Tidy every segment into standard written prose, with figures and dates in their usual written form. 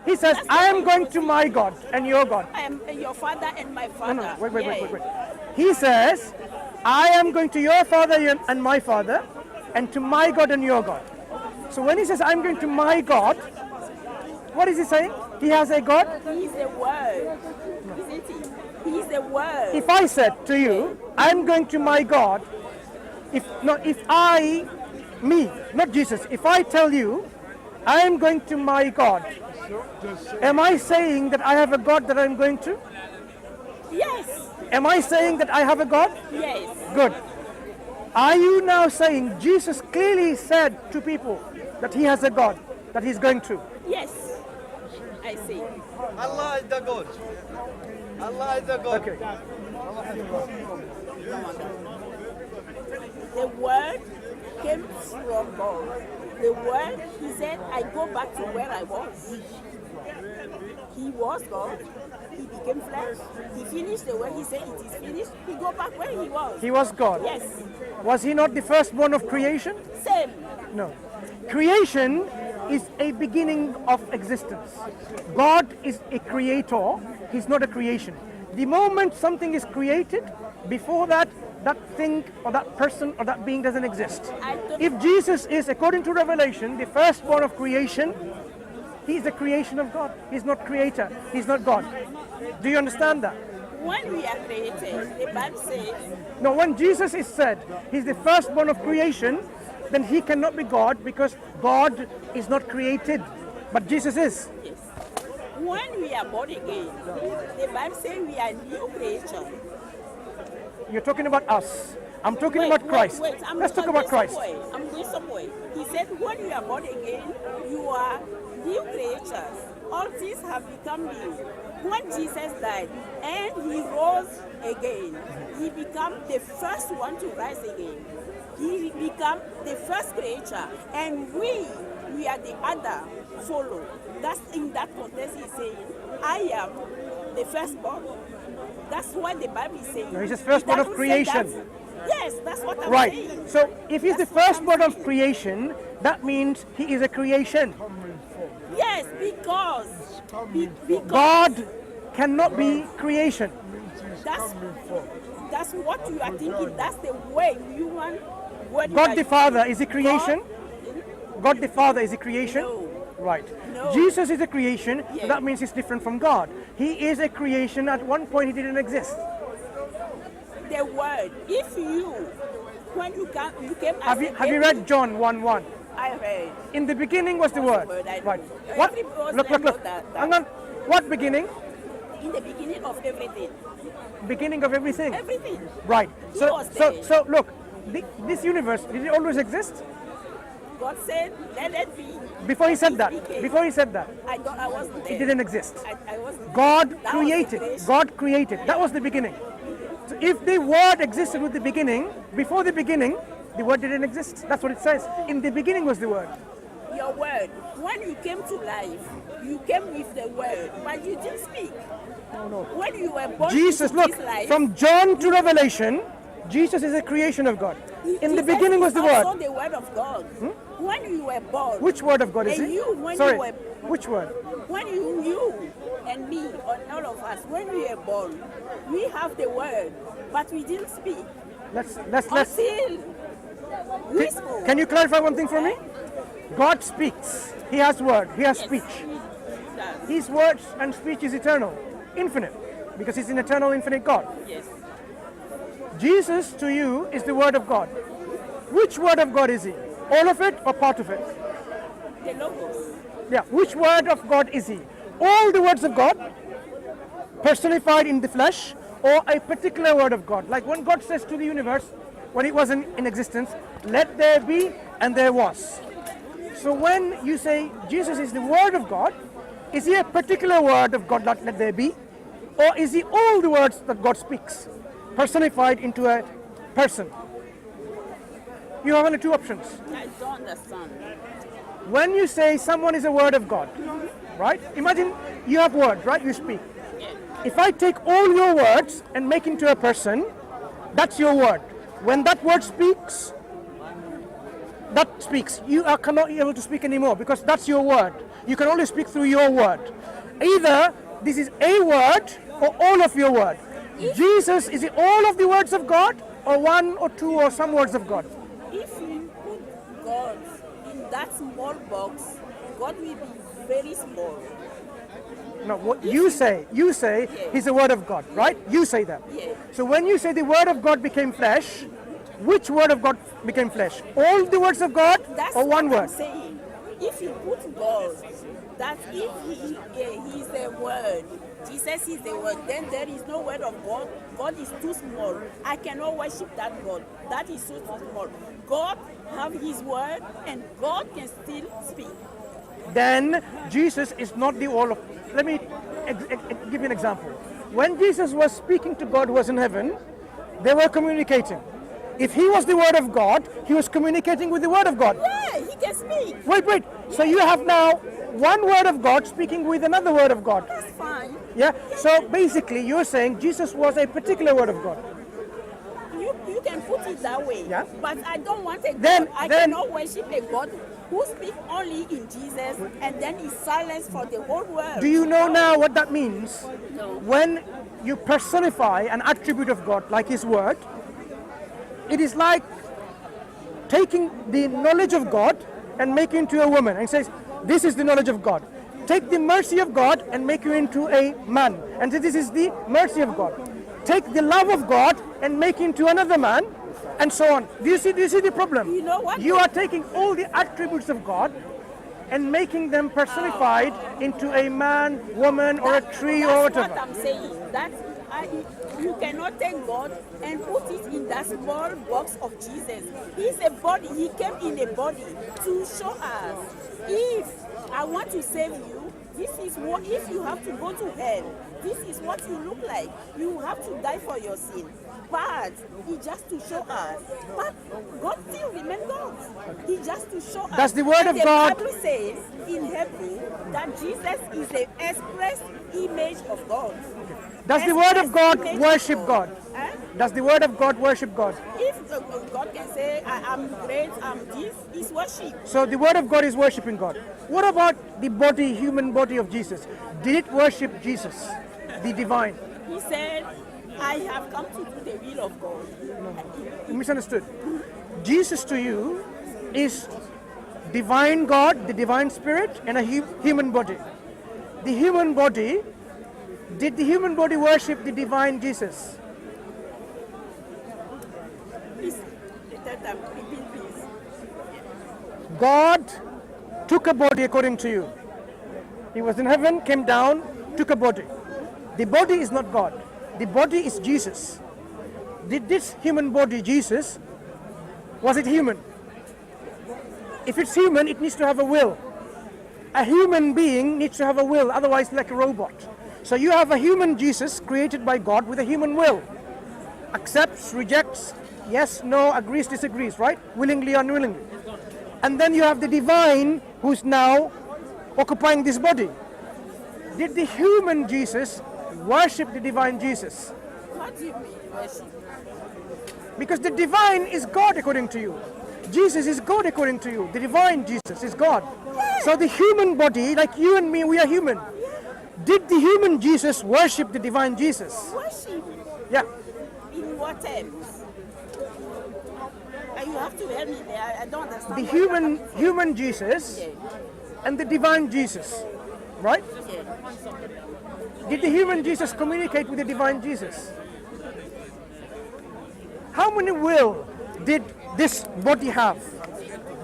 He says, I am going to my God and your God. I am your father and my father. No, wait. He says, I am going to your father and my father, and to my God and your God. So when he says, I'm going to my God, what is he saying? He has a God? He is the word. Isn't he? He is the word. If I said to you, I'm going to my God, if not Jesus, if I tell you, I am going to my God, am I saying that I have a God that I'm going to? Yes. Am I saying that I have a God? Yes. Good. Are you now saying Jesus clearly said to people that he has a God that he's going to? Yes. I see. Allah is the God. Allah is the God. Okay. The word came from God. The word, he said, I go back to where I was. He was God. He became flesh. He finished the work. He said it is finished. He go back where he was. He was God. Yes. Was he not the firstborn of creation? Same. No. Creation is a beginning of existence. God is a creator. He's not a creation. The moment something is created, before that, that thing or that person or that being doesn't exist. If Jesus is, according to Revelation, the firstborn of creation, he is the creation of God. He's not creator. He's not God. Do you understand that? When we are created, the Bible says, No, when Jesus is said, he's the firstborn of creation, then he cannot be God because God is not created, but Jesus is. yes. When we are born again, the Bible says we are new creature. You're talking about us. I'm talking about Christ. Let's talk about Christ. I'm going somewhere. He said, when you are born again, you are new creatures. All things have become new. When Jesus died and he rose again, he became the first one to rise again. He became the first creature, and we are the other follow. That's in that context he's saying, I am the firstborn. That's what the Bible is saying. No, he's the firstborn of creation. Yes, that's what I'm Right. saying. So if he's the firstborn of creation, that means he is a creation. Yes, because God cannot be creation. that's what you are thinking. That's the way you want. God the Father is a creation. God the Father is a creation. No. Right. No. Jesus is a creation, so Yeah. that means he's different from God. He is a creation. At one point he didn't exist. The word. If you, when you came as Have you read John 1:1? I read. In the beginning was the Word. Right. What? Every Muslim Look. know that. Hang on. What beginning? In the beginning of everything. Beginning of everything. Everything. Right. He So was there. look, this universe, did it always exist? God said, let it be. Before he said It that. became. Before he said that, I wasn't there. it didn't exist. I wasn't God there. That was the created. creation. God created. That was the beginning. So if the Word existed with the beginning, before the beginning, the Word didn't exist. That's what it says. In the beginning was the Word. Your word. When you came to life, you came with the word, but you didn't speak. No. When you were born Jesus, into look, this life, from John to Revelation, Jesus is a creation of God. In the Jesus beginning was is the Word. also the word of God. When you were born, Which Word of God is and it? you, when Sorry, you were, which Word? when you and me, or all of us, when we were born, we have the word, but we didn't speak Let's. until we spoke. Can you clarify one thing for me? God speaks. He has word. He has Yes, speech. he does. His words and speech is eternal, infinite, because he's an eternal, infinite God. Yes. Jesus to you is the Word of God. Which Word of God is he? All of it or part of it? The logos. Yeah. Which Word of God is he? All the words of God, personified in the flesh, or a particular Word of God? Like when God says to the universe, when it wasn't in existence, let there be, and there was. So when you say Jesus is the Word of God, is he a particular word of God, let there be? Or is he all the words that God speaks, personified into a person? You have only two options. I don't understand. When you say someone is a word of God, right? Imagine you have words, right? You speak. If I take all your words and make into a person, that's your word. When that word speaks, that speaks. You are cannot be able to speak anymore because that's your word. You can only speak through your word. Either this is a word or all of your word. Jesus, is it all of the words of God or one or two or some words of God? If you put God in that small box, God will be very small. No, what you say he's the word of God, right? You say that. Yeah. So when you say the word of God became flesh, which word of God became flesh? All the words of God That's or one what word? I'm saying. If you put God, that if he's the word, Jesus is the word, then there is no word of God. God is too small. I cannot worship that God. That is so too small. God have his word and God can still speak. Then Jesus is not the all of. Let me give you an example. When Jesus was speaking to God who was in heaven, they were communicating. If he was the word of God, he was communicating with the word of God. Yeah, he can speak. Wait. So you have now one word of God speaking with another word of God. That's fine. Yeah? So basically you're saying Jesus was a particular word of God. You can put it that way. Yeah. But I don't want a God. Then- I then- cannot worship a God who speaks only in Jesus and then is silent for the whole world. Do you know now what that means? No. When you personify an attribute of God like his word, it is like taking the knowledge of God and making into a woman and says, this is the knowledge of God. Take the mercy of God and make you into a man and say, this is the mercy of God. Take the love of God and make into another man and so on. Do you see the problem? You know what? You are taking all the attributes of God and making them personified into a man, woman, or a tree or That's whatever. what I'm saying. You cannot take God and put it in that small box of Jesus. He's a body. He came in a body to show us. If I want to save you, this is what. If you have to go to hell, this is what you look like. You have to die for your sin. But he just to show us. But God still remains God. He just to show us. Does the word of And God- The Bible says in Hebrew that Jesus is the express image of God. Does the word of God Express image worship of God? Eh? Does the word of God worship God? If God can say, I'm great, I'm this, it's worship. So the word of God is worshiping God. What about the body, human body of Jesus? Did it worship Jesus, the divine? He said, I have come to do the will of God. You misunderstood. Jesus to you is divine God, the divine spirit, and a human body. The human body, did the human body worship the divine Jesus? Please, repeat, please. God took a body according to you. He was in heaven, came down, took a body. The body is not God. The body is Jesus. Did this human body, Jesus, was it human? If it's human, it needs to have a will. A human being needs to have a will, otherwise like a robot. So you have a human Jesus created by God with a human will. Accepts, rejects, yes, no, agrees, disagrees, right? Willingly, unwillingly. And then you have the divine who's now occupying this body. Did the human Jesus worship the divine Jesus? What do you mean, worship? Because the divine is God according to you. Jesus is God according to you. The divine Jesus is God. So the human body, like you and me, we are human. Did the human Jesus worship the divine Jesus? Worship? Yeah. In what terms? And you have to help me there. I don't understand. The what you're coming from. human Jesus Yeah. and the divine Jesus, right? Yeah. Did the human Jesus communicate with the divine Jesus? How many will did this body have?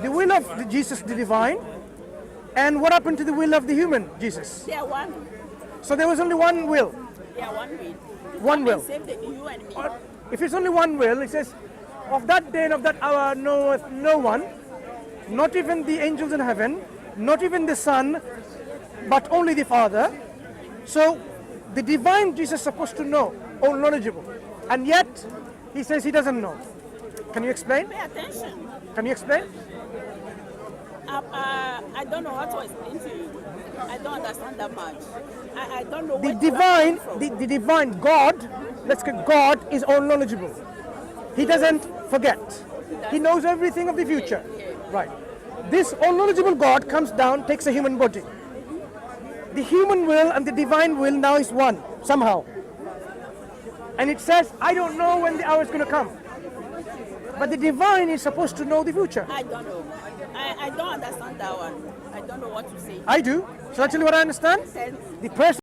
The will of the Jesus, the divine, and what happened to the will of the human Jesus? They are one. So there was only one will. They are one will. One will. Save you and me. If it's only one will, it says, of that day and of that hour knoweth no one, not even the angels in heaven, not even the Son, but only the Father. So the divine Jesus is supposed to know, all knowledgeable. And yet, he says he doesn't know. Can you explain? Pay attention. Can you explain? I don't know how to explain to you. I don't understand that much. I don't know The where divine, to from. the divine God, let's get God is all knowledgeable. He doesn't forget. He knows everything of the future. Right. This all-knowledgeable God comes down, takes a human body. The human will and the divine will now is one, somehow. And it says, I don't know when the hour is going to come. But the divine is supposed to know the future. I don't know. I don't understand that one. I don't know what to say. I do. Shall I tell you what I understand? Tell me. The person